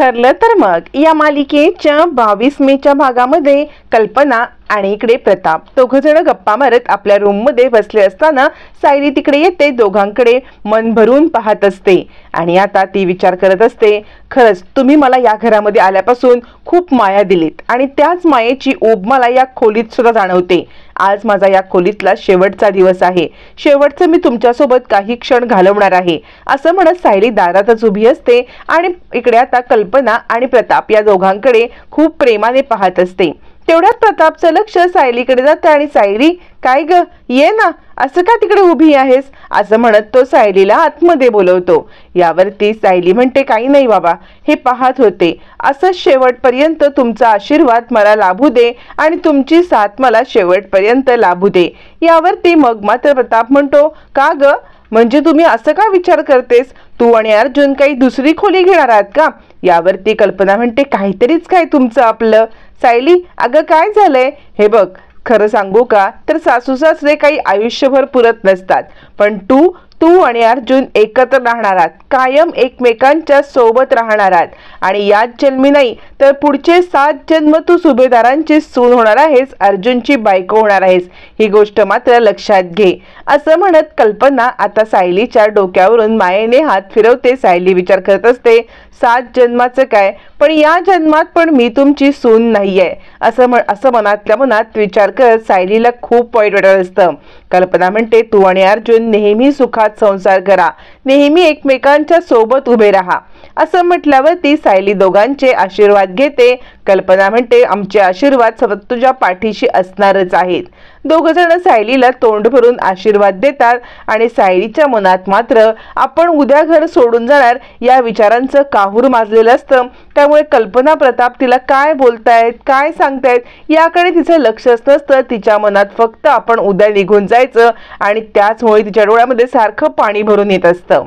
ठरलं तर मग या मालिकेच्या 22 मेच्या भागामध्ये कल्पना आणि इकडे प्रताप दोघजण गप्पा मारत आपल्या रूम मध्ये बसले असताना सायली तिकडे येते. दोघांकडे मन भरून पाहत असते आणि आता ती विचार करत असते, खरंच तुम्ही मला या घरामध्ये आल्यापासून खूप माया दिलीत आणि त्याच मायेची ऊब मला या खोलीत सुद्धा जाणवते. आज माझा या खोलीतला शेवटचा दिवस आहे. शेवटचं मी तुमच्यासोबत काही क्षण घालवणार आहे असं म्हणत सायली दारातच उभी असते आणि इकडे आता कल्पना आणि प्रताप या दोघांकडे खूप प्रेमाने पाहत असते. तेवढ्यात प्रतापचं लक्ष सायलीकडे जातं आणि सायली, काय ग, ये ना, असं का तिकडे उभी आहेस असं म्हणत तो सायलीला आतमध्ये बोलवतो. यावरती सायली म्हणते, काही नाही बाबा, हे पाहत होते असं शेवटपर्यंत तुमचा आशीर्वाद मला लाभू दे आणि तुमची साथ मला शेवटपर्यंत लाभू दे. यावरती मग मात्र प्रताप म्हणतो, का ग, म्हणजे तुम्ही असं का विचार करतेस? तू आणि अर्जुन काही दुसरी खोली घेणार आहात का? यावरती कल्पना म्हणते, काहीतरीच काय तुमचं आपलं. सायली, अगं काय झालंय? हे बघ, खरं सांगू का तर सासू सासरे काही आयुष्यभर पुरत नसतात, पण तू आणि अर्जुन एकत्र राहणार आहात, कायम एकमेकांच्या सोबत राहणार आहात आणि याच जन्मी नाही तर पुढचे 7 जन्म तू सुभेदारांची सून होणार आहेस, अर्जुनची बायको होणार आहेस. ही गोष्ट मात्र लक्षात घे असं म्हणत कल्पना आता सायलीच्या डोक्यावरून मायेने हात फिरवते. सायली विचार करत असते, 7 जन्माचं काय, पण या जन्मात पण मी तुमची सून नाहीये असं मनातल्या मनात विचार करत सायलीला खूप वाईट वाटत असतं. कल्पना म्हणते, तू आणि अर्जुन नेहमी सुखात संसार करा, नेहमी एकमेकांच्या सोबत उभे राहा असं म्हटल्यावर ती सायली दोघांचे आशीर्वाद घेते. कल्पना म्हणते, आमचे आशीर्वाद सतत तुझ्या पाठीशी असणारच आहेत. दोघजण सायलीला तोंड भरून आशीर्वाद देतात आणि सायलीच्या मनात मात्र आपण उद्या घर सोडून जाणार या विचारांचं काहूर माजलेलं असतं. त्यामुळे कल्पना प्रताप तिला काय बोलतायत, काय सांगतायत याकडे तिचं लक्षच नसतं. तिच्या मनात फक्त आपण उद्या निघून जायचं आणि त्याचमुळे तिच्या डोळ्यामध्ये सारखं पाणी भरून येत असतं.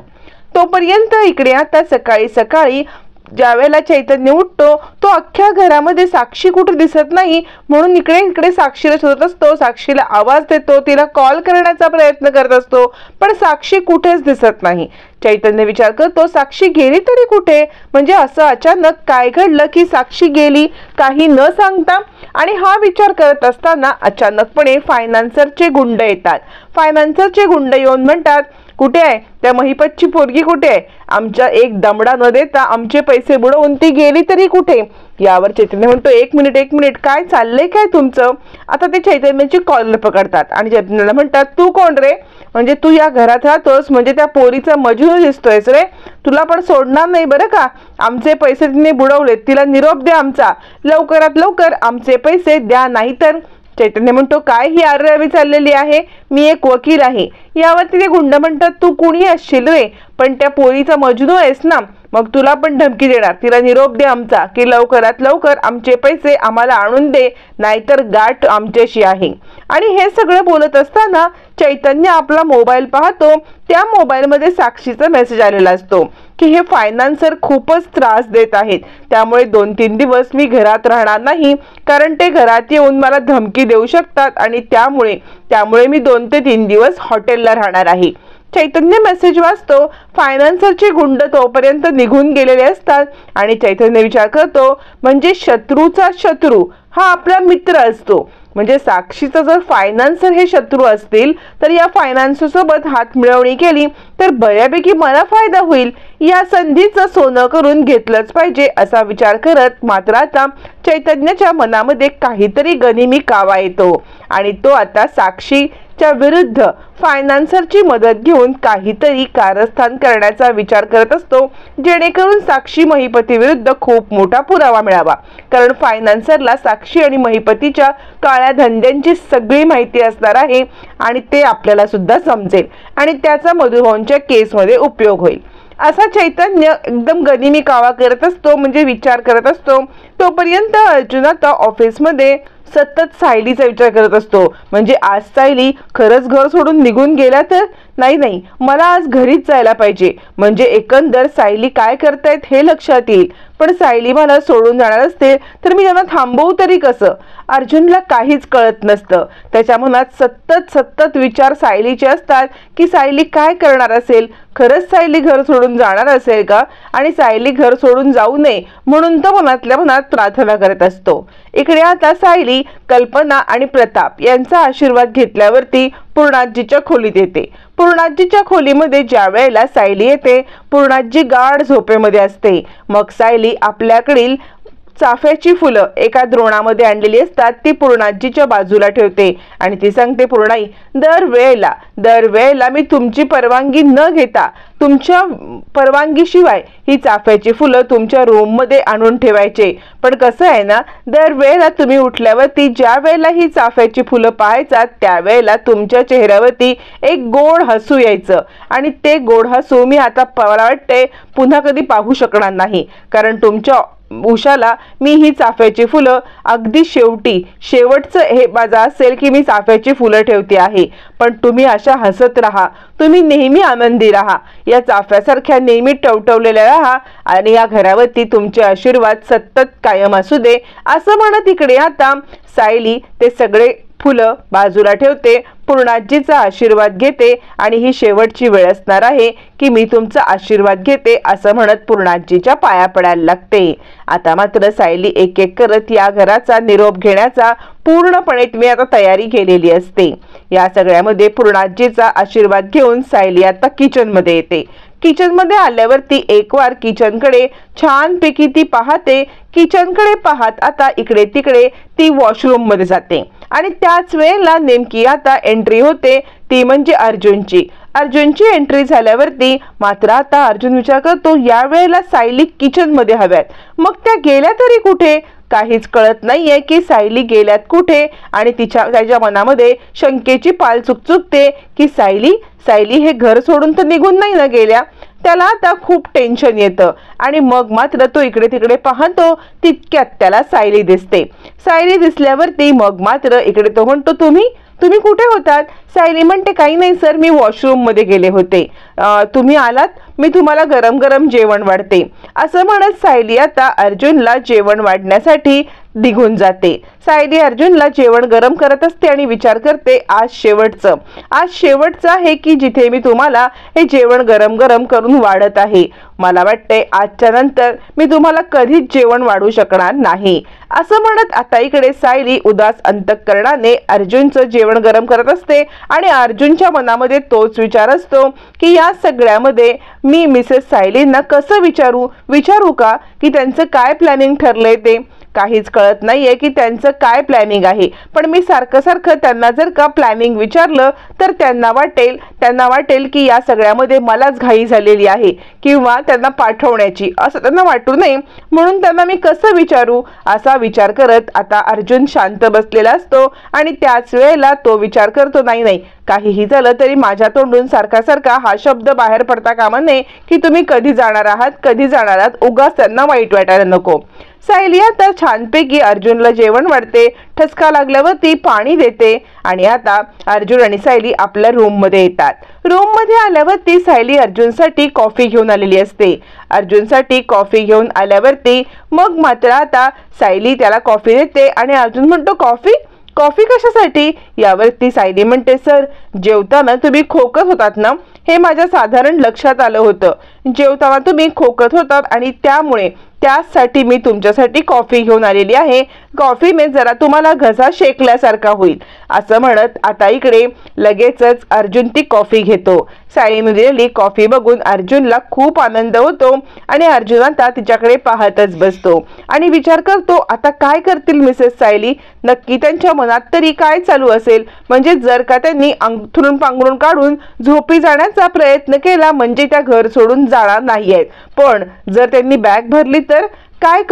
तोपर्यंत इकडे आता सकाळी सकाळी ज्यावेळेला चैतन्य उठतो तो अख्ख्या घरामध्ये साक्षी कुठे दिसत नाही, म्हणून इकडे साक्षीला शोधत असतो. साक्षीला आवाज देतो, तिला कॉल करण्याचा प्रयत्न करत असतो, पण साक्षी कुठेच दिसत नाही. चैतन्य विचार करतो, साक्षी गेली तरी कुठे, म्हणजे असं अचानक काय घडलं की साक्षी गेली काही न सांगता. आणि हा विचार करत असताना अचानकपणे फायनान्सरचे गुंड येतात. फायनान्सरचे गुंड येऊन म्हणतात, कुठे आहे त्या महिपतची पोरगी, कुठे आहे? आमच्या एक दमडा न देता आमचे पैसे बुडवून ती गेली तरी कुठे? यावर चैतन्य म्हणतो, एक मिनिट, काय चाललंय काय तुमचं? आता ते चैतन्याची कॉलर पकडतात आणि चैतन्याला म्हणतात, तू कोण रे? म्हणजे तू या घरात राहतोस म्हणजे त्या पोरीचा मजनू दिसतोयस रे, तुला पण सोडणार नाही बरं का. आमचे पैसे तिने बुडवले, तिला निरोप द्या आमचा, लवकरात लवकर आमचे पैसे द्या, नाहीतर. चैतन्य म्हणतो, काय ही आर्यावी चाललेली आहे? मी एक वकील आहे. यावरती ते गुंड म्हणतात, तू कुणी असशील रे, पण त्या पोरीचा मजनू आहेस ना, मग तुला पण धमकी देणार, तिला निरोप दे आमचा की लवकरात लवकर आमचे पैसे आम्हाला आणून दे, नाहीतर गाठ आमच्याशी आहे. आणि हे सगळं बोलत असताना चैतन्य आपला मोबाईल पाहतो. त्या मोबाईलमध्ये साक्षीचा मेसेज आलेला असतो की हे फायनान्सर खूपच त्रास देत आहेत, त्यामुळे 2-3 दिवस मी घरात राहणार नाही, कारण ते घरात येऊन मला धमकी देऊ शकतात आणि त्यामुळे मी 2 ते 3 दिवस हॉटेलला राहणार आहे. चैतन्य मेसेज वाचतो. फायनान्सरचे गुंड तोपर्यंत निघून गेलेले असतात आणि चैतन्य विचार करतो, म्हणजे शत्रूचा शत्रू हा आपला मित्र असतो. म्हणजे साक्षीचा जर फायनान्सर हे शत्रू असतील तर या फायनान्सर सोबत हात मिळवणी केली तर बऱ्यापैकी मला फायदा होईल, या संधीचं सोनं करून घेतलंच पाहिजे असा विचार करत मात्र आता चैतन्याच्या मनामध्ये काहीतरी गनिमी कावा येतो आणि तो आता साक्षीच्या विरुद्ध फायनान्सरची मदत घेऊन काहीतरी कारस्थान करण्याचा विचार करत असतो, जेणेकरून साक्षी महिपती विरुद्ध खूप मोठा पुरावा मिळावा. कारण फायनान्सरला साक्षी आणि महिपतीच्या काळ्या धंद्यांची सगळी माहिती असणार आहे आणि ते आपल्याला सुद्धा समजेल आणि त्याचा मधुभाऊंच्या केसमध्ये उपयोग होईल. असा चैतन्य एकदम गनिमी कावा करत असतो, म्हणजे विचार करत असतो. तोपर्यंत अर्जुन आता ऑफिसमध्ये सतत सायलीचा विचार करत असतो. म्हणजे आज सायली खरंच घर सोडून निघून गेल्या तर नाही नाही, मला आज घरीच जायला पाहिजे, म्हणजे एकंदर सायली काय करतायत हे लक्षात येईल. पण सायली मला सोडून जाणार असते तर मी त्यांना थांबवू तरी कसं? अर्जुनला काहीच कळत नसतं. त्याच्या मनात सतत सतत विचार सायलीचे असतात की सायली काय करणार असेल, खरंच सायली घर सोडून जाणार असेल का, आणि सायली घर सोडून जाऊ नये म्हणून तो मनातल्या मनात प्रार्थना करत असतो. इकडे आता सायली कल्पना आणि प्रताप यांचा आशीर्वाद घेतल्यावरती पूर्णाजीच्या खोलीत येते. पूर्णाजीच्या खोलीमध्ये ज्या वेळेला सायली येते, पूर्णाजी गाढ झोपेमध्ये असते. मग सायली आपल्याकडील चाफ्याची फुलं एका द्रोणामध्ये आणलेली असतात ती पूर्णाजीच्या बाजूला ठेवते आणि ती सांगते, पूर्णाई, दरवेळेला मी तुमची परवानगी न घेता, तुमच्या परवानगीशिवाय ही चाफ्याची फुलं तुमच्या रूममध्ये आणून ठेवायचे. पण कसं आहे ना, दरवेळेला तुम्ही उठल्यावरती ज्या वेळेला ही चाफ्याची फुलं पाहायचा त्यावेळेला तुमच्या चेहऱ्यावरती एक गोड हसू यायचं, आणि ते गोड हसू मी आता मला वाटते पुन्हा कधी पाहू शकणार नाही. कारण तुमच्या उशाला मी ही चाफ्याची फुलं अगदी शेवटचं हे माझा असेल की मी चाफ्याची फुलं ठेवते आहे. पण तुम्ही अशा हसत राहा, तुम्ही नेहमी आनंदी राहा, या चाफ्यासारख्या नेहमी टवटवलेल्या राहा, आणि या घरावरती तुमचे आशीर्वाद सतत कायम असू दे. असं म्हणत इकडे आता सायली ते सगळे फुलं बाजूला ठेवते, पूर्णाजीचा आशीर्वाद घेते, आणि ही शेवटची वेळ असणार आहे की मी तुमचा आशीर्वाद घेते असं म्हणत पूर्णाजीच्या पाया पडायला लागते. आता मात्र सायली एक एक करत या घराचा निरोप घेण्याचा पूर्णपणे मी आता तयारी केलेली असते. या सगळ्यामध्ये पूर्णाजीचा आशीर्वाद घेऊन सायली आता किचन मध्ये येते. किचन मध्ये आल्यावरती एक वार किचनकडे छानपैकी ती पाहते. किचनकडे पाहत आता इकडे तिकडे ती वॉशरूम मध्ये जाते, आणि त्याच वेळेला नेमकी आता एंट्री होते ती म्हणजे अर्जुनची एंट्री झाल्यावरती मात्र आता अर्जुन विचार करतो, या वेळेला सायली किचन मध्ये हव्यात, मग त्या गेल्या तरी कुठे? काहीच कळत नाहीये की सायली गेल्यात कुठे, आणि त्याच्या मनामध्ये शंकेची पाल चुकचुकते की सायली हे घर सोडून तर निघून नाही ना गेल्या. त्याला आता खूप टेन्शन येतं, आणि मग मात्र तो इकडे तिकडे पाहतो. तितक्यात त्याला सायली दिसते. सायली दिसल्यावरती मग मात्र इकडे तो म्हणतो, तुम्ही कुठे होतात? सायली म्हणते, काही नाही सर, मी वॉशरूम मध्ये गेले होते, तुम्ही आलात, मी तुम्हाला गरम गरम जेवण वाढते. असं म्हणत सायली आता अर्जुनला जेवण वाढण्यासाठी निघून जाते. सायली अर्जुनला जेवण गरम करत असते आणि विचार करते, आज शेवटचं आहे की जिथे मी तुम्हाला हे जेवण गरम गरम करून वाढत आहे. मला वाटते आजच्या नंतर मी तुम्हाला कधीच जेवण वाढू शकणार नाही. असं म्हणत आता इकडे सायली उदास अंतःकरणाने अर्जुनचं जेवण गरम करत असते, आणि अर्जुनच्या मनामध्ये तोच विचार असतो की या सगळ्यामध्ये मी मिसेस सायलींना कसं विचारू का की त्यांचं काय प्लॅनिंग ठरलंय ते. काहीच कळत नाहीये की त्यांचं काय प्लॅनिंग आहे. पण मी सारखं त्यांना जर का प्लॅनिंग विचारलं तर त्यांना वाटेल की या सगळ्यामध्ये मलाच घाई झालेली आहे किंवा त्यांना पाठवण्याची, असं त्यांना वाटू नये म्हणून त्यांना मी कसं विचारू असा विचार करत आता अर्जुन शांत बसलेला असतो. आणि त्याच वेळेला तो विचार करतो, नाही काहीही झालं तरी माझ्या तोंडून सारखा हा शब्द बाहेर पडता कामा नये की तुम्ही कधी जाणार आहात, उगाच त्यांना वाईट वाटायला नको. सायली आता छानपैकी अर्जुनला जेवण वाढते, ठसका लागल्यावर ती पाणी देते, आणि आता अर्जुन आणि सायली आपल्या रूम मध्ये येतात. रूम मध्ये आल्यावरती सायली अर्जुनसाठी कॉफी घेऊन आलेली असते. अर्जुनसाठी कॉफी घेऊन आल्यावरती मग मात्र आता सायली त्याला कॉफी देते, आणि अर्जुन म्हणतो, कॉफी कशासाठी? यावरती सायली म्हणते, सर, जेवताना तुम्ही खोकत होतात ना, हे माझ्या साधारण लक्षात आलं होतं. जेवताना तुम्ही खोकत होतात आणि त्यासाठी मी तुमच्यासाठी कॉफी घेऊन आलेली आहे. कॉफीने जरा तुम्हाला घसा शेकल्यासारखा होईल. असं म्हणत आता इकडे लगेचच अर्जुन ती कॉफी घेतो. सायलीने दिलेली कॉफी बघून अर्जुनला खूप आनंद होतो, आणि अर्जुन आता तिच्याकडे पाहतच बसतो आणि विचार करतो, आता काय करतील मिसेस सायली? नक्की त्यांच्या मनात तरी काय चालू असेल? म्हणजे जर का त्यांनी अंथरून पांघरून काढून झोपी जाण्याचा प्रयत्न केला म्हणजे त्या घर सोडून जाणार नाहीयेत, पण जर त्यांनी बॅग भरली तर काय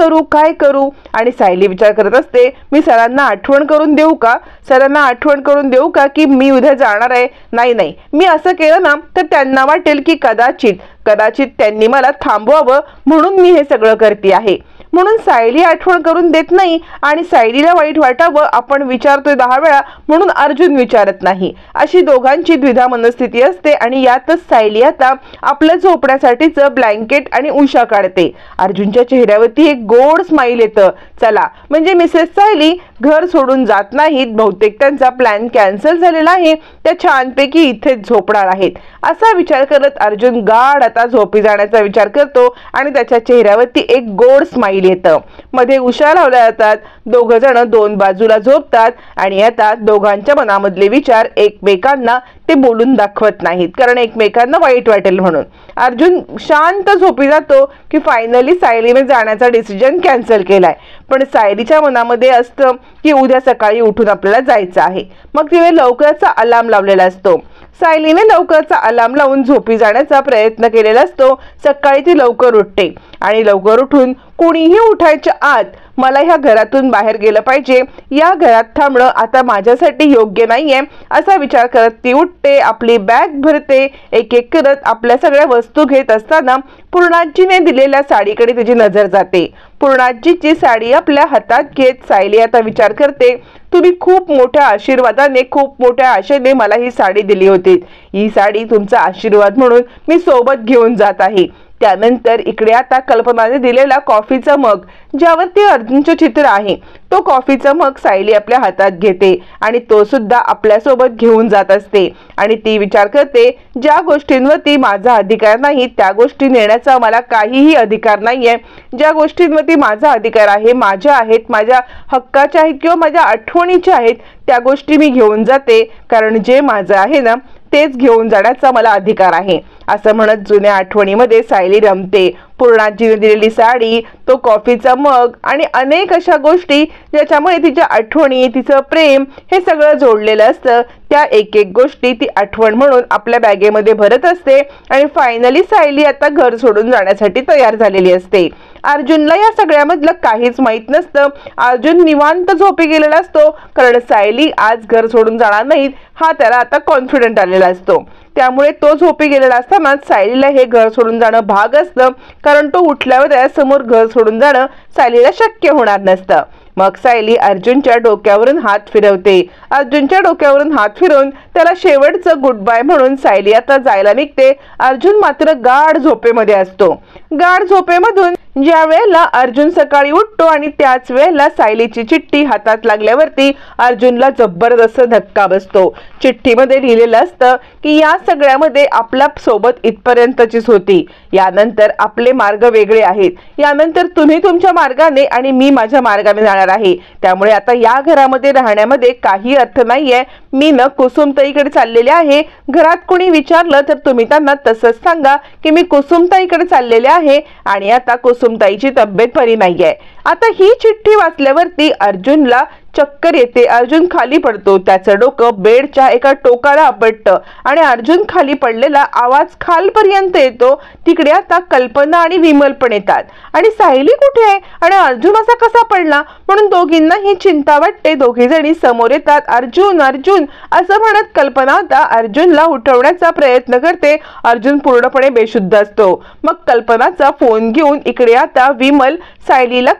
करू? आणि सायली विचार करत असते, मी सरांना आठवण करून देऊ का की मी उद्या जाणार आहे? नाही, मी असं केलं ना तर त्यांना वाटेल की कदाचित त्यांनी मला थांबवावं म्हणून मी हे सगळं करते आहे. म्हणून सायली आठवण करून देत नाही आणि सायलीला वाईट वाटावं आपण विचारतोय 10 वेळा म्हणून अर्जुन विचारत नाही, अशी दोघांची द्विधा मनस्थिती असते. आणि यातच सायली आता आपलं झोपण्यासाठीचं ब्लँकेट आणि उषा काढते. अर्जुनच्या चेहऱ्यावरती एक गोड स्माईल येतं. चला म्हणजे मिसेस सायली घर सोडून जात नाहीत, बहुतेक त्यांचा प्लॅन कॅन्सल झालेला आहे, त्या छानपैकी इथेच झोपणार आहेत असा विचार करत अर्जुन गाढ आता झोपी जाण्याचा विचार करतो आणि त्याच्या चेहऱ्यावरती एक गोड स्माईल येतं. मध्ये उषा लावल्या जातात, दोघ जण दोन बाजूला झोपतात आणि आता दोघांच्या मनामधले विचार एकमेकांना ते बोलून दाखवत नाहीत, कारण एकमेकांना वाईट वाटेल म्हणून. अर्जुन शांत झोपी जातो की फायनली सायलीने जाण्याचा डिसिजन कॅन्सल केलाय. पण सायलीच्या मनामध्ये असतं की उद्या सकाळी उठून आपल्याला जायचं आहे. मग तिने लवकरचा अलार्म लावलेला असतो. सायलीने लवकरचा अलार्म लावून झोपी जाण्याचा प्रयत्न केलेला असतो. सकाळी ती लवकर उठते आणि लवकर उठून कुणीही उठायच्या आत मला ह्या घरातून बाहेर गेलं पाहिजे, या घरात थांबणं आता माझ्यासाठी योग्य नाहीये असा विचार करत ती उठते, आपली बॅग भरते. एक एक करत आपल्या सगळ्या वस्तू घेत असताना पूर्णाजीने दिलेल्या साडीकडे तिची नजर जाते. पूर्णाजीची साडी आपल्या हातात घेत सायली आता विचार करते, तुम्ही खूप मोठ्या आशीर्वादाने खूप मोठ्या आशेने मला ही साडी दिली होती, ही साडी तुमचा आशीर्वाद म्हणून मी सोबत घेऊन जात आहे. त्यानंतर इकडे आता कल्पनाने दिलेला कॉफीचा मग ज्यावरती अर्जुनचं चित्र आहे, तो कॉफीचा मग सायली आपल्या हातात घेते आणि तो सुद्धा आपल्यासोबत घेऊन जात असते. आणि ती विचार करते, ज्या गोष्टींवरती माझा अधिकार नाही त्या गोष्टी नेण्याचा मला काहीही अधिकार नाहीये. ज्या गोष्टींवरती माझा अधिकार आहे, माझ्या आहेत, माझ्या हक्काच्या आहेत किंवा माझ्या आठवणीच्या आहेत, त्या गोष्टी मी घेऊन जाते, कारण जे माझं आहे ना तेच घेऊन जाण्याचा मला अधिकार आहे असं म्हणत जुन्या आठवणीमध्ये सायली रमते. पूर्णाजीने दिलेली साडी, तो कॉफीचा मग आणि अनेक अशा गोष्टी ज्याच्यामुळे तिच्या आठवणी, तिचं प्रेम हे सगळं जोडलेलं असतं. त्या एक एक गोष्टी ती आठवण म्हणून आपल्या बॅगेमध्ये भरत असते आणि फायनली सायली आता घर सोडून जाण्यासाठी तयार झालेली असते. अर्जुनला या सगळ्यामधलं काहीच माहित नसतं. अर्जुन निवांत झोपी गेलेला असतो, कारण सायली आज घर सोडून जाणार नाहीत हा त्याला आता कॉन्फिडंट आलेला असतो. त्यामुळे तो झोपी गेलेला असताना सायलीला हे घर सोडून जाणं भाग असतं, कारण तो उठल्यावर त्यासमोर घर सोडून जाणं सायलीला शक्य होणार नसतं. मग सायली अर्जुनच्या डोक्यावरून हात फिरवते. अर्जुनच्या डोक्यावरून हात फिरवून त्याला शेवटचं गुड बाय म्हणून सायली आता जायला निघते. अर्जुन मात्र गाढ झोपेमध्ये असतो. गाढ झोपेमधून ज्या वेळेला अर्जुन सकाळी उठतो आणि त्याच वेळेला सायलीची चिठ्ठी हातात लागल्यावरती अर्जुनला जबरदस्त धक्का बसतो. चिठ्ठीमध्ये लिहिलेलं असतं की या सगळ्यामध्ये आपला सोबत इथपर्यंतचीच होती, यानंतर आपले मार्ग वेगळे आहेत, यानंतर तुम्ही तुमच्या मार्गाने आणि मी माझ्या मार्गाने जाणार आहे. त्यामुळे आता या घरामध्ये राहण्यामध्ये काही अर्थ नाहीये. मी न कुसुमताईकडे चाललेले आहे. घरात कोणी विचारलं तर तुम्ही त्यांना तसंच सांगा की मी कुसुमताईकडे चाललेले आहे आणि आता कुसुमताईची तब्येत बरी नाहीये. आता ही चिठ्ठी वाचल्यावरती अर्जुनला चक्कर येते. अर्जुन खाली पडतो. त्याचं डोकं बेडच्या एका टोकाला आपटतं आणि अर्जुन खाली पडलेला आवाज खालपर्यंत येतो. तिकडे आता कल्पना आणि विमल पण येतात. आणि सायली कुठे आहे आणि अर्जुन असा कसा पडला म्हणून दोघींना ही चिंता वाटते. दोघी जणी समोर येतात. अर्जुन अर्जुन असं म्हणत कल्पना आता अर्जुनला उठवण्याचा प्रयत्न करते. अर्जुन पूर्णपणे बेशुद्ध असतो. मग कल्पनाचा फोन घेऊन इकडे आता विमल सायलीला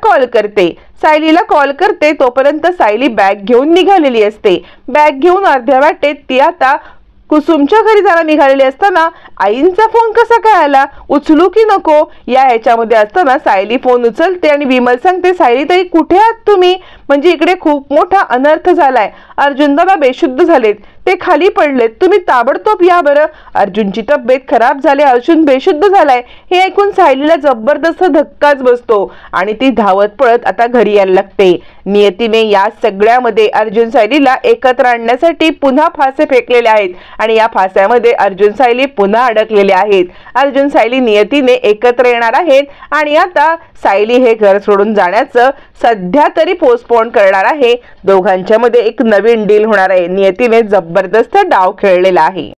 कॉल करते. तोपर्यंत सायली बॅग घेऊन निघालेली असते. बॅग घेऊन अर्ध्या वाटेत ती आता कुसुमच्या घरी जायला निघालेली असताना आईंचा फोन कसा काय आला, उचलू की नको या ह्याच्यामध्ये असताना सायली फोन उचलते आणि विमल सांगते, सायली ताई कुठे आहात तुम्ही, म्हणजे इकडे खूप मोठा अनर्थ झालाय. अर्जुन दादा बेशुद्ध झालेत, ते खाली पडलेत, तुम्ही ताबडतोब या बरं. अर्जुनची तब्येत खराब झाली, अर्जुन बेशुद्ध झालाय हे ऐकून सायलीला जबरदस्त धक्काच बसतो आणि ती धावत पळत आता घरी यायला लागते. नियतीने या सगळ्यामध्ये अर्जुन सायलीला एकत्र आणण्यासाठी पुन्हा फासे फेकलेले आहेत आणि या फास्यामध्ये अर्जुन सायली पुन्हा अडकलेले आहेत. अर्जुन सायली नियतीने एकत्र येणार आहेत आणि आता सायली हे घर सोडून जाण्याचं सध्या तरी पोस्टपोन करणार आहे. दोघांच्या मध्ये एक नवीन डील होणार आहे. नियतीने जबरदस्त डाव खेळलेला आहे.